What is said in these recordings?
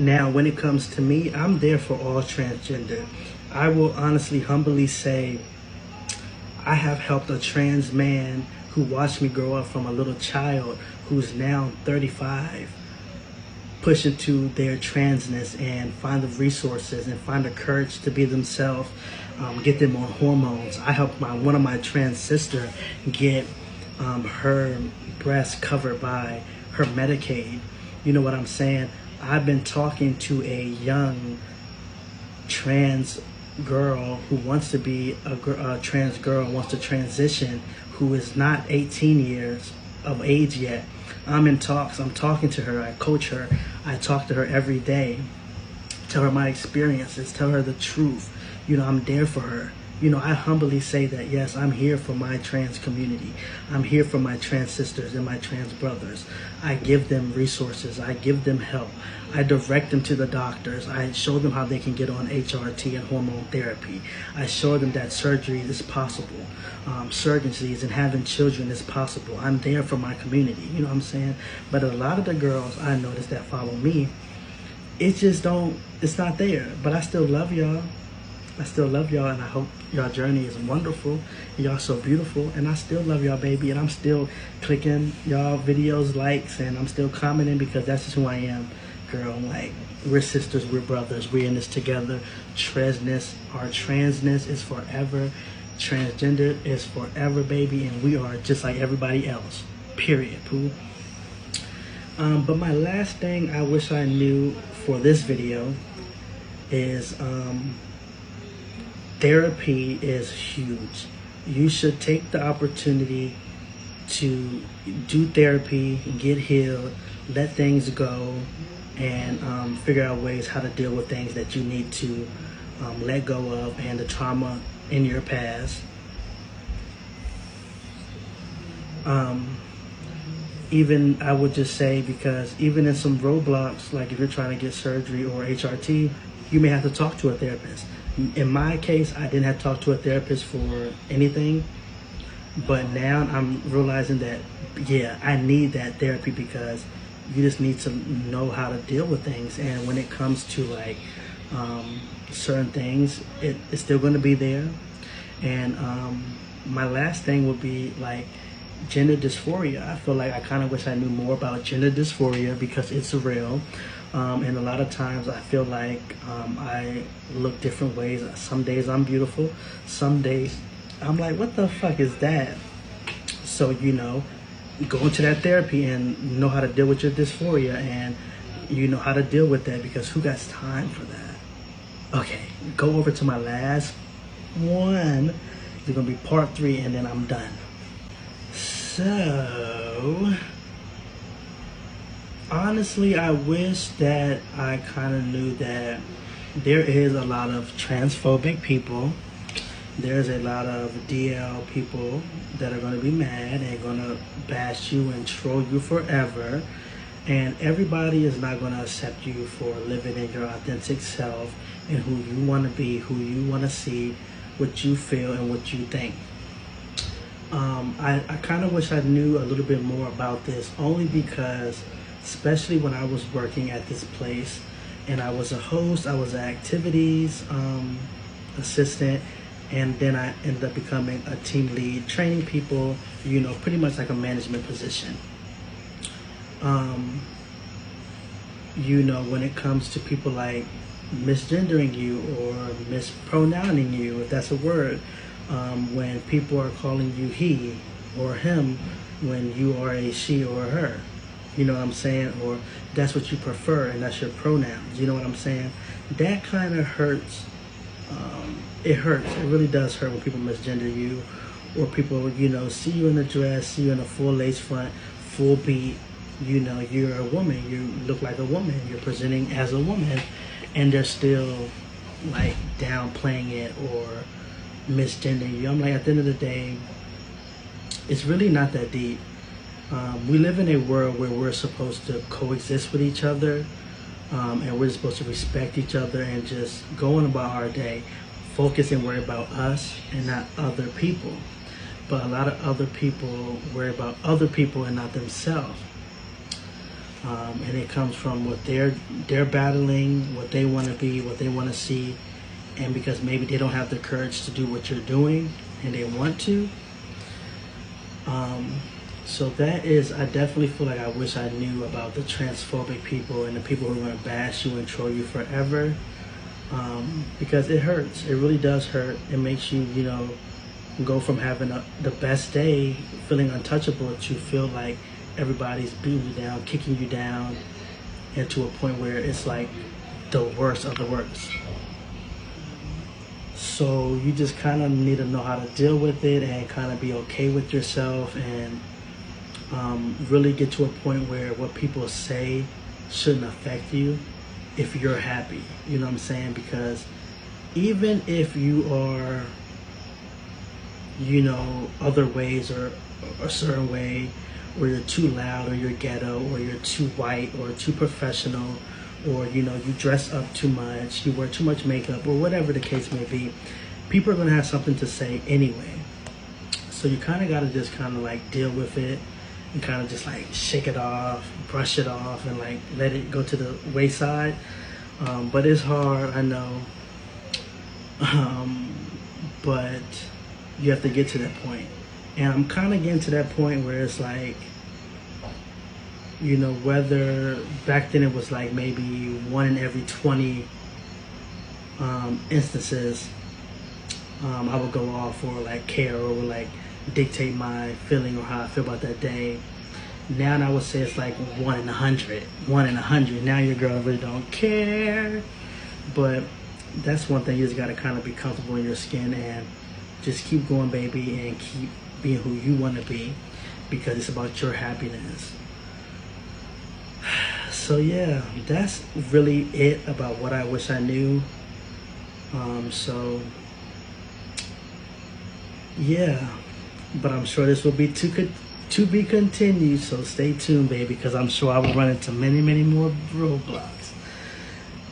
Now, when it comes to me, I'm there for all transgender. I will honestly, humbly say I have helped a trans man who watched me grow up from a little child who's now 35 push into their transness and find the resources and find the courage to be themselves, get them on hormones. I helped one of my trans sister get her breast covered by her Medicaid. You know what I'm saying? I've been talking to a young trans girl who wants to be a trans girl, wants to transition, who is not 18 years of age yet. I'm in talks. I'm talking to her. I coach her. I talk to her every day. Tell her my experiences. Tell her the truth. You know, I'm there for her. You know, I humbly say that, yes, I'm here for my trans community. I'm here for my trans sisters and my trans brothers. I give them resources. I give them help. I direct them to the doctors. I show them how they can get on HRT and hormone therapy. I show them that surgery is possible. Surgeries and having children is possible. I'm there for my community. You know what I'm saying? But a lot of the girls I notice that follow me, it's not there. But I still love y'all. I still love y'all, and I hope y'all journey is wonderful. Y'all so beautiful, and I still love y'all, baby. And I'm still clicking y'all videos, likes, and I'm still commenting because that's just who I am, girl. Like, we're sisters, we're brothers, we're in this together. Our transness is forever. Transgender is forever, baby, and we are just like everybody else. Period. Pooh. But my last thing I wish I knew for this video is therapy is huge. You should take the opportunity to do therapy, get healed, let things go, and figure out ways how to deal with things that you need to let go of and the trauma in your past. Even I would just say, because even in some roadblocks, like if you're trying to get surgery or HRT, you may have to talk to a therapist. In my case, I didn't have to talk to a therapist for anything, but now I'm realizing that, yeah, I need that therapy because you just need to know how to deal with things. And when it comes to like certain things, it's still going to be there. And my last thing would be like gender dysphoria. I feel like I kind of wish I knew more about gender dysphoria because it's real. And a lot of times I feel like I look different ways. Some days I'm beautiful. Some days I'm like, what the fuck is that? So, you know, go into that therapy and know how to deal with your dysphoria, and you know how to deal with that, because who got time for that? Okay, go over to my last one. It's going to be part 3, and then I'm done. So honestly, I wish that I kind of knew that there is a lot of transphobic people. There's a lot of DL people that are going to be mad and going to bash you and troll you forever. And everybody is not going to accept you for living in your authentic self and who you want to be, who you want to see, what you feel, and what you think. I kind of wish I knew a little bit more about this, only because especially when I was working at this place and I was a host, I was an activities assistant, and then I ended up becoming a team lead, training people, you know, pretty much like a management position. You know, when it comes to people like misgendering you or mispronouncing you, if that's a word, when people are calling you he or him when you are a she or a her. You know what I'm saying? Or that's what you prefer and that's your pronouns. You know what I'm saying? That kind of hurts. It hurts. It really does hurt when people misgender you, or people, you know, see you in a dress, see you in a full lace front, full beat. You know, you're a woman. You look like a woman. You're presenting as a woman, and they're still like downplaying it or misgendering you. I'm like, at the end of the day, it's really not that deep. We live in a world where we're supposed to coexist with each other, and we're supposed to respect each other and just go on about our day, focus and worry about us and not other people. But a lot of other people worry about other people and not themselves. and it comes from what they're battling, what they want to be, what they want to see, and because maybe they don't have the courage to do what you're doing and they want to. So that is, I definitely feel like I wish I knew about the transphobic people and the people who are going to bash you and troll you forever, because it hurts. It really does hurt. It makes you, you know, go from having the best day, feeling untouchable, to feel like everybody's beating you down, kicking you down, and to a point where it's like the worst of the worst. So you just kind of need to know how to deal with it and kind of be okay with yourself, and really get to a point where what people say shouldn't affect you if you're happy. You know what I'm saying? Because even if you are, you know, other ways or a certain way, or you're too loud, or you're ghetto, or you're too white, or too professional, or, you know, you dress up too much, you wear too much makeup, or whatever the case may be, people are going to have something to say anyway. So you kind of got to just kind of like deal with it and kind of just like shake it off, brush it off, and like let it go to the wayside. But it's hard, I know. But you have to get to that point. And I'm kind of getting to that point where it's like, you know, whether back then it was like maybe 1 in every 20 instances, I would go off or like care or like dictate my feeling or how I feel about that day. Now I would say it's like 1 in 100. 1 in 100. Now your girl really don't care. But that's one thing, you just gotta kind of be comfortable in your skin and just keep going, baby, and keep being who you want to be, because it's about your happiness. So yeah, that's really it about what I wish I knew. So yeah, but I'm sure this will be to be continued, so stay tuned, baby, because I'm sure I will run into many more roadblocks.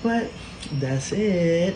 But that's it.